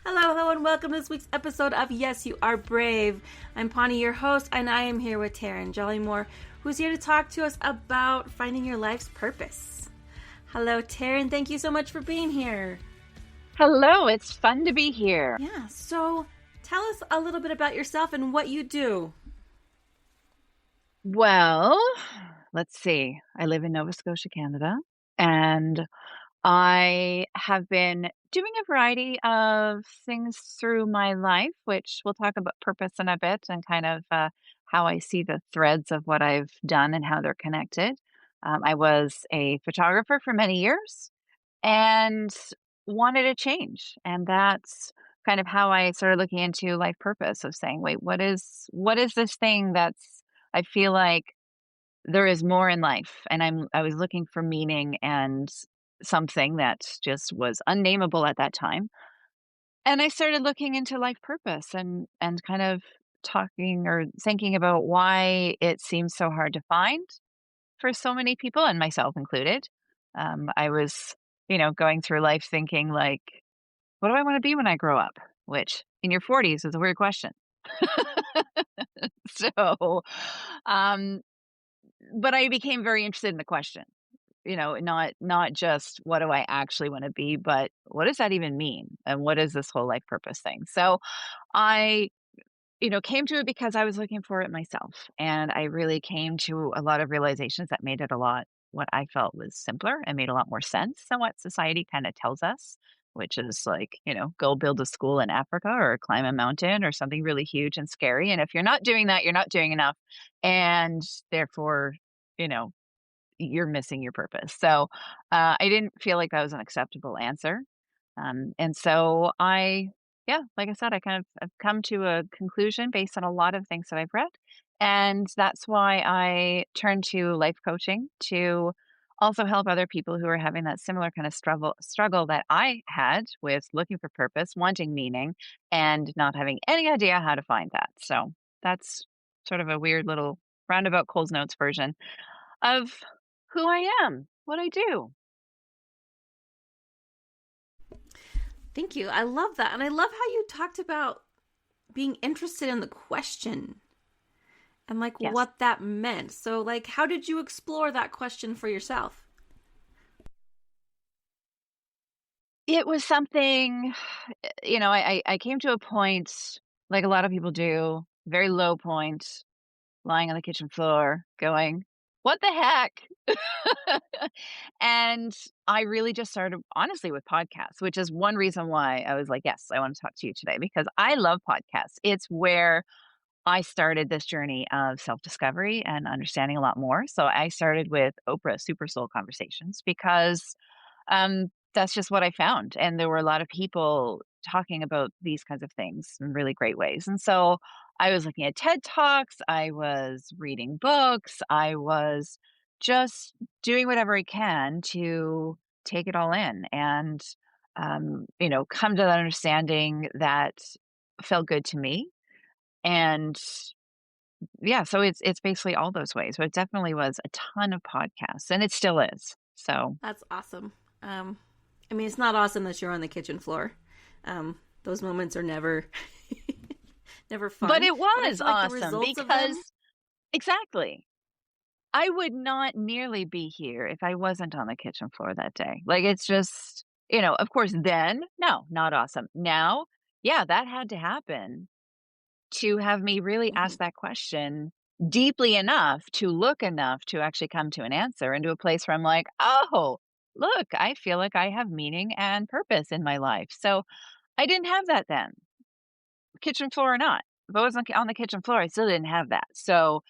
Hello, and welcome to this week's episode of Yes, You Are Brave. I'm Pawnee, your host, and I am here with Taryn Jollimore, who's here to talk to us about finding your life's purpose. Hello, Taryn. Thank you so much for being here. Hello, it's fun to be here. Yeah, so tell us a little bit about yourself and what you do. Well, let's see. I live in Nova Scotia, Canada, and I have been doing a variety of things through my life, which we'll talk about purpose in a bit and kind of how I see the threads of what I've done and how they're connected. I was a photographer for many years and wanted a change. And that's kind of how I started looking into life purpose of saying, wait, what is this thing that's I feel like there is more in life, and I was looking for meaning and something that just was unnameable at that time. And I started looking into life purpose and kind of talking or thinking about why it seems so hard to find for so many people, and myself included. I was, going through life thinking like, what do I want to be when I grow up? Which in your 40s is a weird question. So, um, but I became very interested in the question, not just what do I actually want to be, but what does that even mean? And what is this whole life purpose thing? So I, came to it because I was looking for it myself. And I really came to a lot of realizations that made it a lot what I felt was simpler and made a lot more sense than what society kind of tells us, which is like, go build a school in Africa or climb a mountain or something really huge and scary. And if you're not doing that, you're not doing enough. And therefore, you know, you're missing your purpose. So I didn't feel like that was an acceptable answer. And so like I said, I've come to a conclusion based on a lot of things that I've read. And that's why I turned to life coaching to also help other people who are having that similar kind of struggle that I had with looking for purpose, wanting meaning, and not having any idea how to find that. So that's sort of a weird little roundabout Coles Notes version of who I am, what I do. Thank you. I love that. And I love how you talked about being interested in the question and Yes. what that meant. So how did you explore that question for yourself? It was something, I came to a point, like a lot of people do, very low point, lying on the kitchen floor, going, what the heck? And I really just started, honestly, with podcasts, which is one reason why I was like, yes, I want to talk to you today, because I love podcasts. It's where I started this journey of self-discovery and understanding a lot more. So I started with Oprah Super Soul Conversations because that's just what I found. And there were a lot of people talking about these kinds of things in really great ways. And so I was looking at TED Talks, I was reading books, I was just doing whatever I can to take it all in and, come to that understanding that felt good to me. And yeah, so it's basically all those ways, but it definitely was a ton of podcasts, and it still is. So That's awesome. It's not awesome that you're on the kitchen floor. Those moments are never, never fun. But it was but awesome because exactly. I would not nearly be here if I wasn't on the kitchen floor that day. Like, it's just, of course, then, no, not awesome. Now, yeah, that had to happen to have me really ask that question deeply enough to look enough to actually come to an answer and to a place where I'm like, oh, look, I feel like I have meaning and purpose in my life. So I didn't have that then, kitchen floor or not. If I wasn't on the kitchen floor, I still didn't have that. So,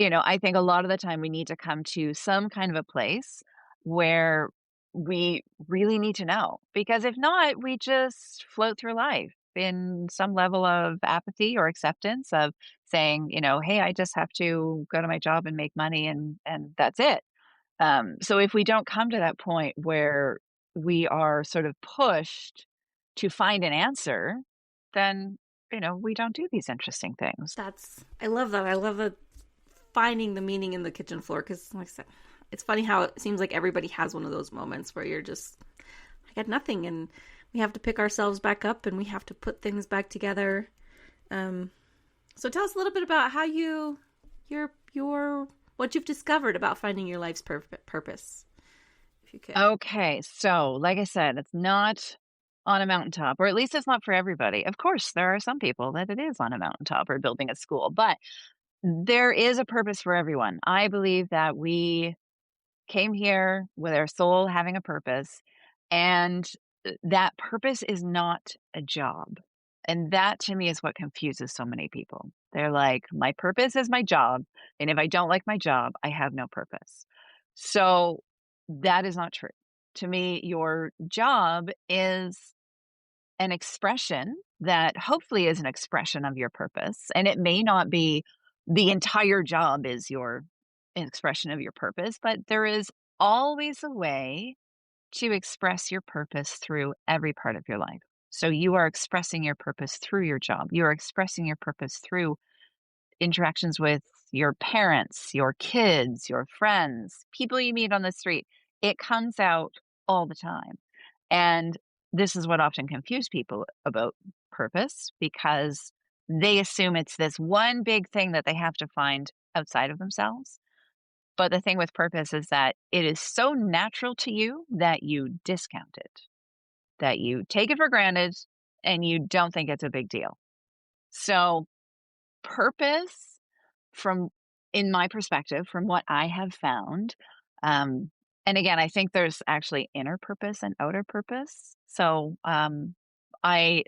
I think a lot of the time we need to come to some kind of a place where we really need to know, because if not, we just float through life in some level of apathy or acceptance of saying, hey, I just have to go to my job and make money and that's it. So if we don't come to that point where we are sort of pushed to find an answer, then, we don't do these interesting things. I love that. I love the finding the meaning in the kitchen floor, because like I said, it's funny how it seems like everybody has one of those moments where you're just, I got nothing. And we have to pick ourselves back up and we have to put things back together. So tell us a little bit about how what you've discovered about finding your life's purpose, if you could. Okay. So, like I said, it's not on a mountaintop, or at least it's not for everybody. Of course, there are some people that it is on a mountaintop or building a school, but there is a purpose for everyone. I believe that we came here with our soul having a purpose, and that purpose is not a job. And that to me is what confuses so many people. They're like, my purpose is my job. And if I don't like my job, I have no purpose. So that is not true. To me, your job is an expression that hopefully is an expression of your purpose. And it may not be the entire job is your expression of your purpose, but there is always a way to express your purpose through every part of your life. So you are expressing your purpose through your job. You are expressing your purpose through interactions with your parents, your kids, your friends, people you meet on the street. It comes out all the time. And this is what often confuses people about purpose, because they assume it's this one big thing that they have to find outside of themselves. But the thing with purpose is that it is so natural to you that you discount it, that you take it for granted and you don't think it's a big deal. So purpose, from in my perspective, from what I have found, and again, I think there's actually inner purpose and outer purpose. So I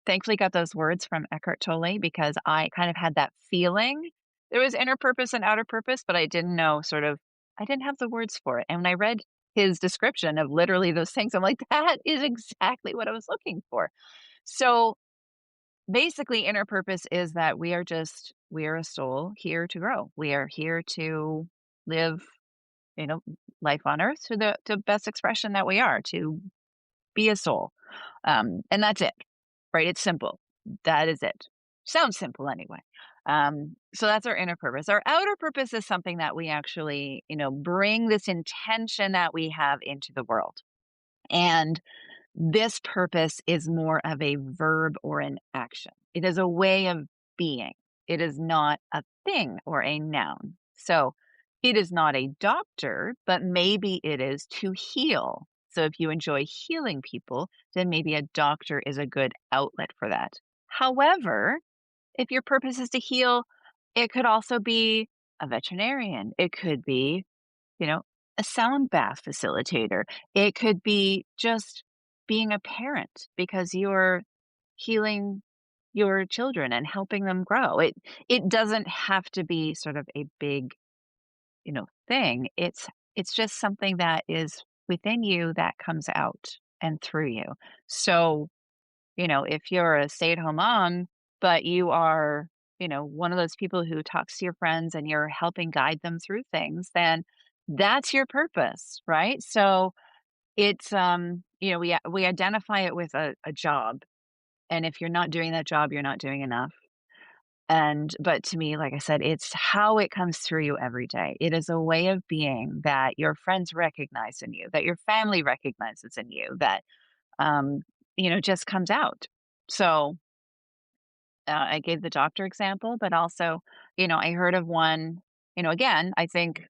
thankfully got those words from Eckhart Tolle, because I kind of had that feeling there was inner purpose and outer purpose, but I didn't know I didn't have the words for it. And when I read his description of literally those things, I'm like, that is exactly what I was looking for. So basically, inner purpose is that we are a soul here to grow. We are here to live, life on earth to the best expression that we are, to be a soul. And that's it, right? It's simple. That is it. Sounds simple anyway. So that's our inner purpose. Our outer purpose is something that we actually, bring this intention that we have into the world. And this purpose is more of a verb or an action. It is a way of being. It is not a thing or a noun. So it is not a doctor, but maybe it is to heal. So if you enjoy healing people, then maybe a doctor is a good outlet for that. However, if your purpose is to heal, it could also be a veterinarian. It could be, a sound bath facilitator. It could be just being a parent because you're healing your children and helping them grow. It doesn't have to be sort of a big, thing. It's just something that is within you that comes out and through you. So, if you're a stay-at-home mom, but you are, one of those people who talks to your friends and you're helping guide them through things, then that's your purpose, right? So it's, we identify it with a job. And if you're not doing that job, you're not doing enough. But to me, like I said, it's how it comes through you every day. It is a way of being that your friends recognize in you, that your family recognizes in you, that, just comes out. So I gave the doctor example, but also, I heard of one, again, I think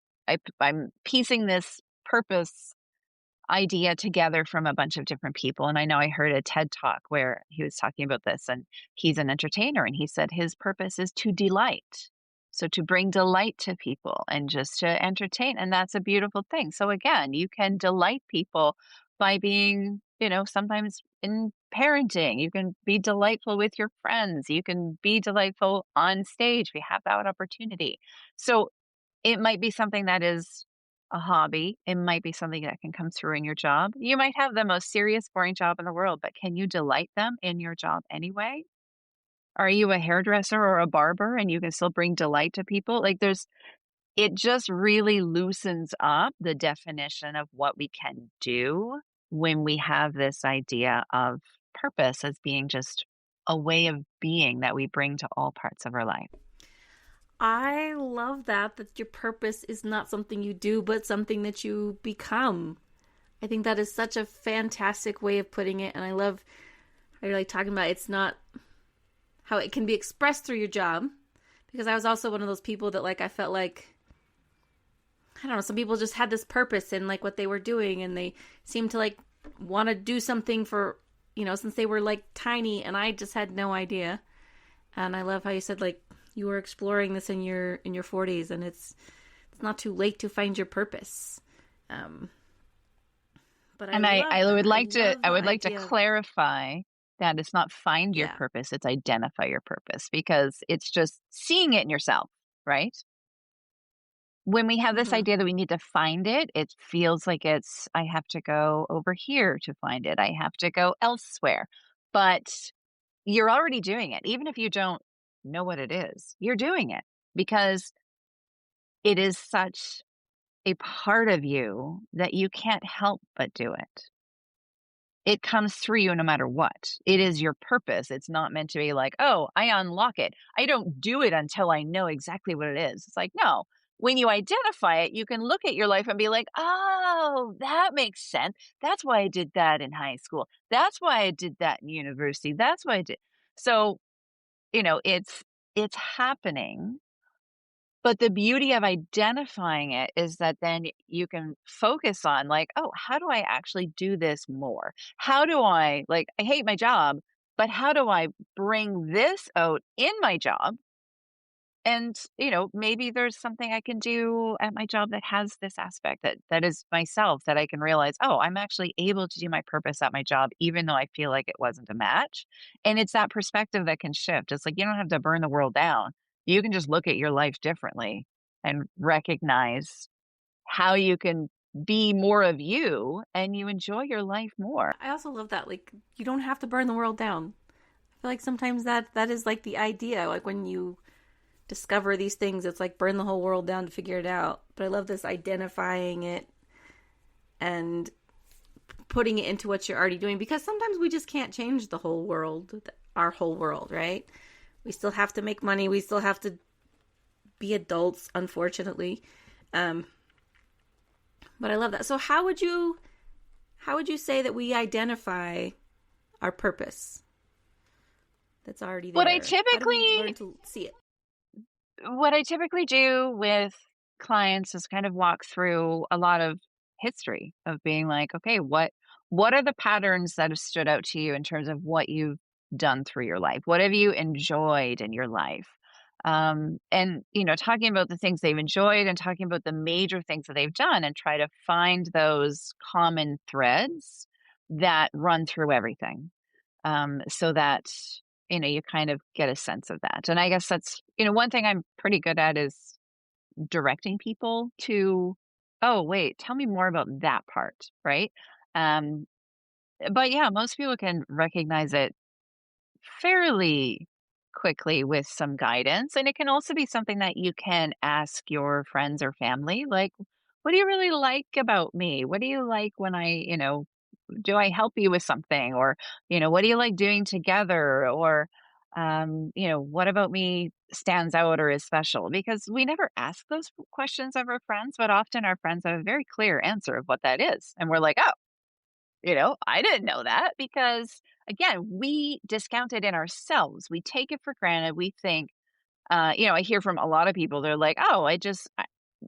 I'm piecing this purpose idea together from a bunch of different people. And I know I heard a TED talk where he was talking about this, and he's an entertainer, and he said his purpose is to delight. So to bring delight to people and just to entertain. And that's a beautiful thing. So again, you can delight people by being, sometimes in parenting, you can be delightful with your friends. You can be delightful on stage. We have that opportunity. So it might be something that is a hobby. It might be something that can come through in your job. You might have the most serious, boring job in the world, but can you delight them in your job anyway? Are you a hairdresser or a barber and you can still bring delight to people? It just really loosens up the definition of what we can do when we have this idea of purpose as being just a way of being that we bring to all parts of our life. I love that your purpose is not something you do, but something that you become. I think that is such a fantastic way of putting it. And I love how you're like talking about it's not how it can be expressed through your job. Because I was also one of those people that like I felt like I don't know, some people just had this purpose in like what they were doing and they seemed to like want to do something for, since they were like tiny and I just had no idea. And I love how you said like you were exploring this in your 40s and it's not too late to find your purpose. Um but I And love I would that. I like to love the idea of clarify that it's not find your yeah. purpose, it's identify your purpose, because it's just seeing it in yourself, right? When we have this Mhm. idea that we need to find it, it feels like it's, I have to go over here to find it. I have to go elsewhere. But you're already doing it. Even if you don't know what it is, you're doing it because it is such a part of you that you can't help but do it. It comes through you no matter what. It is your purpose. It's not meant to be like, oh, I unlock it. I don't do it until I know exactly what it is. It's like, no, when you identify it, you can look at your life and be like, oh, that makes sense. That's why I did that in high school. That's why I did that in university. That's why I did. So, it's happening, but the beauty of identifying it is that then you can focus on like, oh, how do I actually do this more? How do I like, I hate my job, but how do I bring this out in my job? And, maybe there's something I can do at my job that has this aspect that is myself, that I can realize, oh, I'm actually able to do my purpose at my job, even though I feel like it wasn't a match. And it's that perspective that can shift. It's like you don't have to burn the world down. You can just look at your life differently and recognize how you can be more of you and you enjoy your life more. I also love that like you don't have to burn the world down. I feel like sometimes that is like the idea. Like when you discover these things, it's like burn the whole world down to figure it out. But I love this identifying it and putting it into what you're already doing because sometimes we just can't change the whole world, our whole world, right? We still have to make money. We still have to be adults, unfortunately. Um, but I love that. So how would you say that we identify our purpose that's already What I there? How do we typically learn to see it? what I typically do with clients is kind of walk through a lot of history of being like, okay, what are the patterns that have stood out to you in terms of what you've done through your life? What have you enjoyed in your life? And talking about the things they've enjoyed and talking about the major things that they've done and try to find those common threads that run through everything, so that you kind of get a sense of that. And I guess that's one thing I'm pretty good at is directing people to, oh wait, tell me more about that part, right? um but yeah, most people can recognize it fairly quickly with some guidance. And it can also be something that you can ask your friends or family, like, what do you really like about me? What do you like when do I help you with something? Or, what do you like doing together? Or, what about me stands out or is special? Because we never ask those questions of our friends, but often our friends have a very clear answer of what that is. And we're like, oh, I didn't know that, because again, we discount it in ourselves. We take it for granted. We think, I hear from a lot of people, they're like, oh,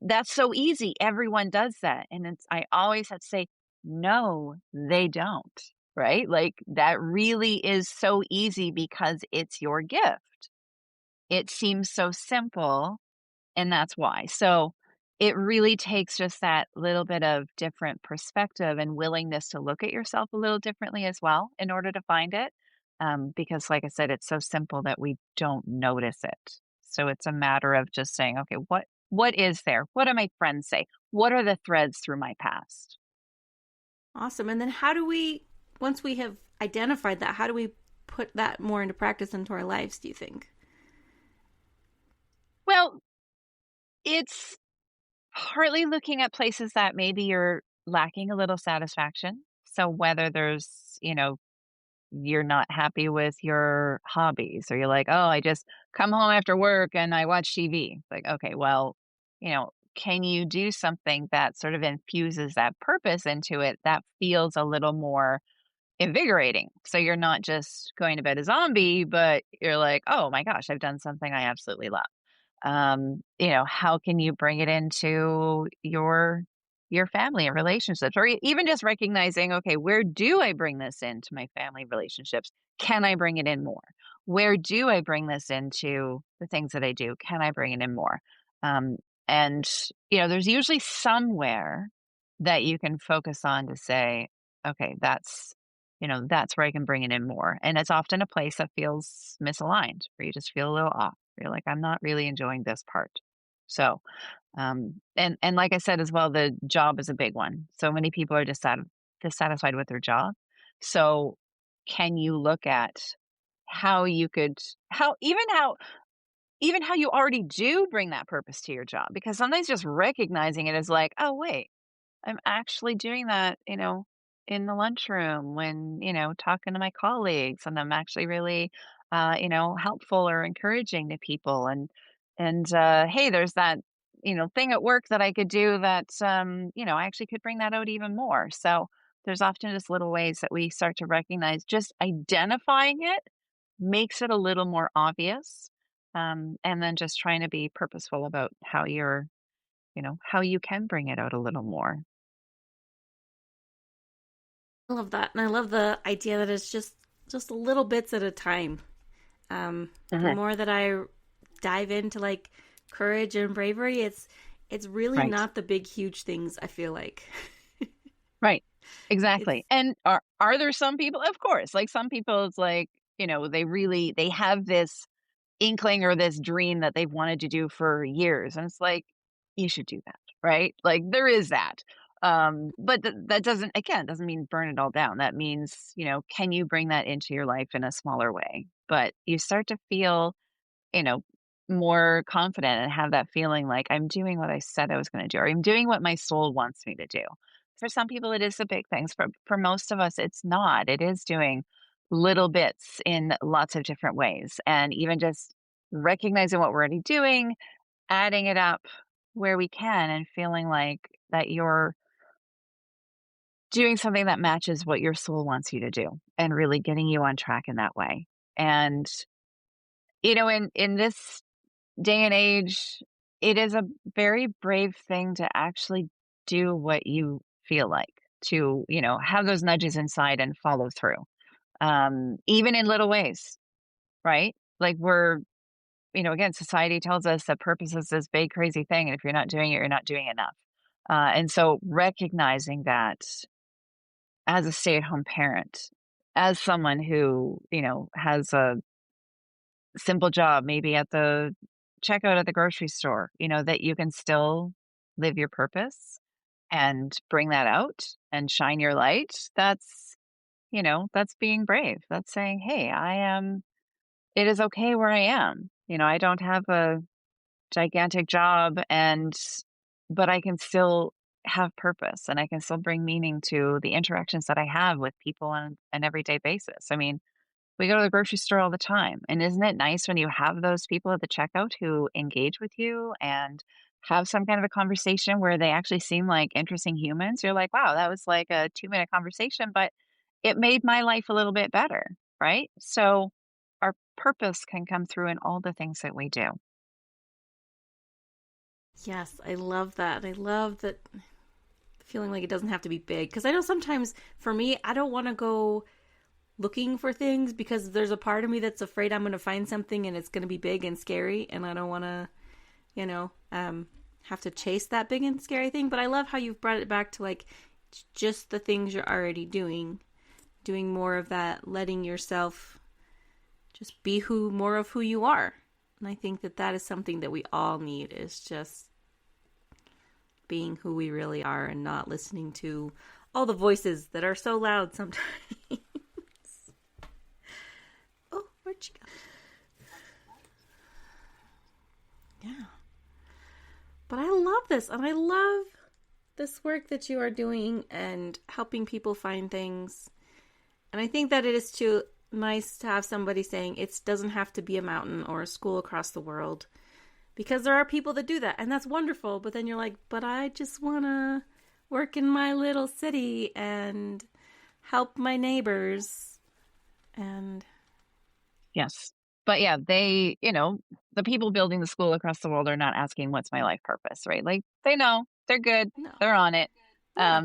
that's so easy. Everyone does that. And I always have to say, no, they don't. Right? Like that really is so easy because it's your gift. It seems so simple, and that's why. So it really takes just that little bit of different perspective and willingness to look at yourself a little differently as well in order to find it. Because, like I said, it's so simple that we don't notice it. So it's a matter of just saying, okay, what is there? What do my friends say? What are the threads through my past? Awesome. And then how do we, once we have identified that, how do we put that more into practice into our lives, do you think? Well, it's partly looking at places that maybe you're lacking a little satisfaction. So whether you're not happy with your hobbies, or you're like, oh, I just come home after work and I watch TV. Like, okay, well, can you do something that sort of infuses that purpose into it that feels a little more invigorating? So you're not just going to bed a zombie, but you're like, oh my gosh, I've done something I absolutely love. How can you bring it into your family and relationships, or even just recognizing, okay, where do I bring this into my family relationships? Can I bring it in more? Where do I bring this into the things that I do? Can I bring it in more? Um, and there's usually somewhere that you can focus on to say, okay, that's where I can bring it in more. And it's often a place that feels misaligned, where you just feel a little off. You're like, I'm not really enjoying this part. So, and like I said as well, the job is a big one. So many people are dissatisfied with their job. So can you look at how you could, even how you already do bring that purpose to your job? Because sometimes just recognizing it is like, oh, wait, I'm actually doing that, in the lunchroom when, talking to my colleagues, and I'm actually really, helpful or encouraging to people. And hey, there's that, thing at work that I could do that, I actually could bring that out even more. So there's often just little ways that we start to recognize, just identifying it makes it a little more obvious. And then just trying to be purposeful about how you can bring it out a little more. I love that. And I love the idea that it's just little bits at a time. The Mhm. more that I dive into like courage and bravery, it's really Right. not the big huge things, I feel like. Right. It's Exactly. And are there some people? Of course. Like some people, it's like, they have this inkling or this dream that they've wanted to do for years. And it's like, you should do that. Right. Like there is that. But that doesn't mean burn it all down. That means, can you bring that into your life in a smaller way? But you start to feel, you know, more confident and have that feeling like I'm doing what I said I was going to do, or I'm doing what my soul wants me to do. For some people, it is the big things. For most of us, it's not. It is doing little bits in lots of different ways. And even just recognizing what we're already doing, adding it up where we can, and feeling like that you're doing something that matches what your soul wants you to do, and really getting you on track in that way. And, in this day and age, it is a very brave thing to actually do what you feel like, to, have those nudges inside and follow through. Even in little ways, right? Like again, society tells us that purpose is this big, crazy thing. And if you're not doing it, you're not doing enough. And so recognizing that as a stay at home parent, as someone who, has a simple job, maybe at the checkout at the grocery store, that you can still live your purpose and bring that out and shine your light. That's being brave. That's saying, hey, it is okay where I am. I don't have a gigantic job, but I can still have purpose, and I can still bring meaning to the interactions that I have with people on an everyday basis. I mean, we go to the grocery store all the time. And isn't it nice when you have those people at the checkout who engage with you and have some kind of a conversation where they actually seem like interesting humans? You're like, wow, that was like a 2-minute conversation, but it made my life a little bit better. Right. So our purpose can come through in all the things that we do. yes, I love that. I love that feeling like it doesn't have to be big because I know sometimes for me, I don't want to go looking for things because there's a part of me that's afraid I'm going to find something and it's going to be big and scary and I don't want to, you know, have to chase that big and scary thing. But I love how you've brought it back to like just the things you're already doing more of that, letting yourself just be more of who you are. And I think that is something that we all need is just being who we really are and not listening to all the voices that are so loud sometimes. Oh, where'd she go? Yeah. But I love this, and I love this work that you are doing and helping people find things. And I think that it is too nice to have somebody saying it doesn't have to be a mountain or a school across the world. because there are people that do that, and that's wonderful. But then you're like, but I just want to work in my little city and help my neighbors. And Yes. But yeah, they, the people building the school across the world are not asking what's my life purpose, right? Like they know, they're good, no, they're on it. yeah,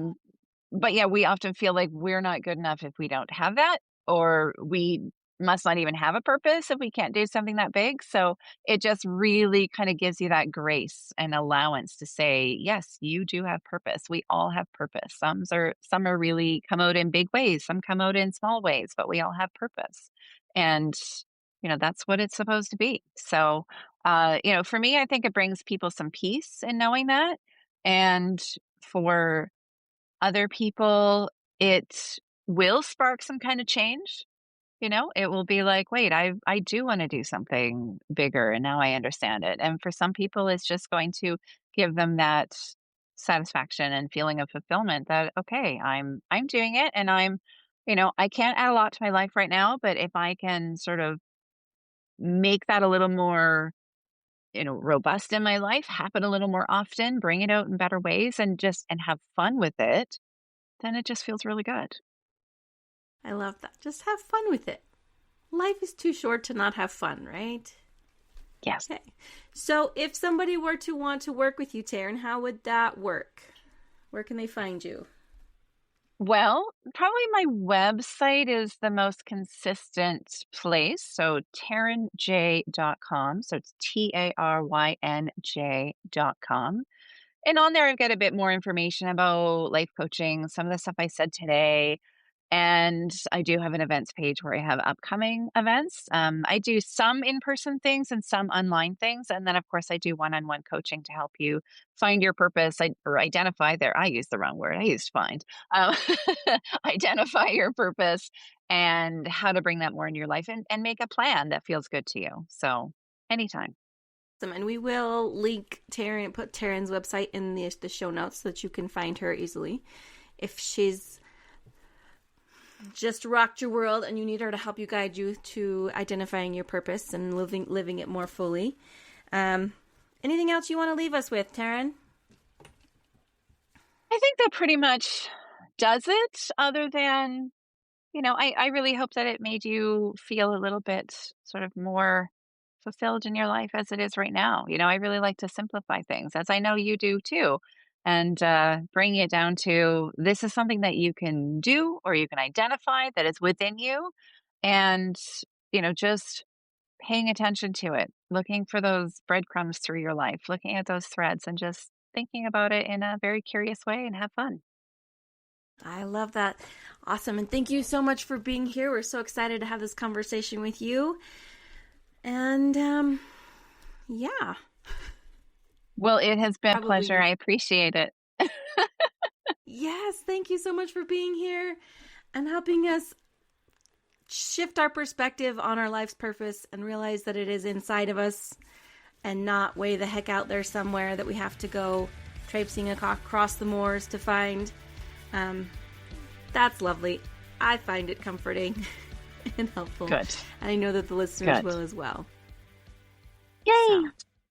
But yeah, we often feel like we're not good enough if we don't have that, or we must not even have a purpose if we can't do something that big. So it just really kind of gives you that grace and allowance to say, yes, you do have purpose. We all have purpose. Some are really come out in big ways, some come out in small ways, but we all have purpose. And that's what it's supposed to be. So for me, I think it brings people some peace in knowing that. And for other people, it will spark some kind of change. It will be like, wait, I do want to do something bigger, and now I understand it. And for some people, it's just going to give them that satisfaction and feeling of fulfillment that, okay, I'm doing it, and I can't add a lot to my life right now, but if I can sort of make that a little more robust in my life, happen a little more often, bring it out in better ways, and have fun with it, then it just feels really good. I love that. Just have fun with it. Life is too short to not have fun, right? Yes. Okay. So if somebody were to want to work with you, Taryn, how would that work? Where can they find you? Well, probably my website is the most consistent place. So tarynj.com. So it's TARYNJ.com. And on there, I've got a bit more information about life coaching, some of the stuff I said today. And I do have an events page where I have upcoming events. I do some in-person things and some online things. And then, of course, I do one-on-one coaching to help you find your purpose or identify there. I used the wrong word. I used find. Identify your purpose and how to bring that more into your life and make a plan that feels good to you. So anytime. And we will link put Taryn's website in the show notes so that you can find her easily. If she's just rocked your world and you need her to help you guide you to identifying your purpose and living it more fully. Anything else you want to leave us with, Taryn? I think that pretty much does it, other than, I really hope that it made you feel a little bit sort of more fulfilled in your life as it is right now. I really like to simplify things, as I know you do too. And bringing it down to, this is something that you can do or you can identify that is within you. And, just paying attention to it, looking for those breadcrumbs through your life, looking at those threads and just thinking about it in a very curious way and have fun. I love that. Awesome. And thank you so much for being here. We're so excited to have this conversation with you. And yeah. Well, it has been a pleasure. I appreciate it. Yes, thank you so much for being here and helping us shift our perspective on our life's purpose and realize that it is inside of us and not way the heck out there somewhere that we have to go traipsing across the moors to find. That's lovely. I find it comforting and helpful. Good. And I know that the listeners will as well. Yay! So.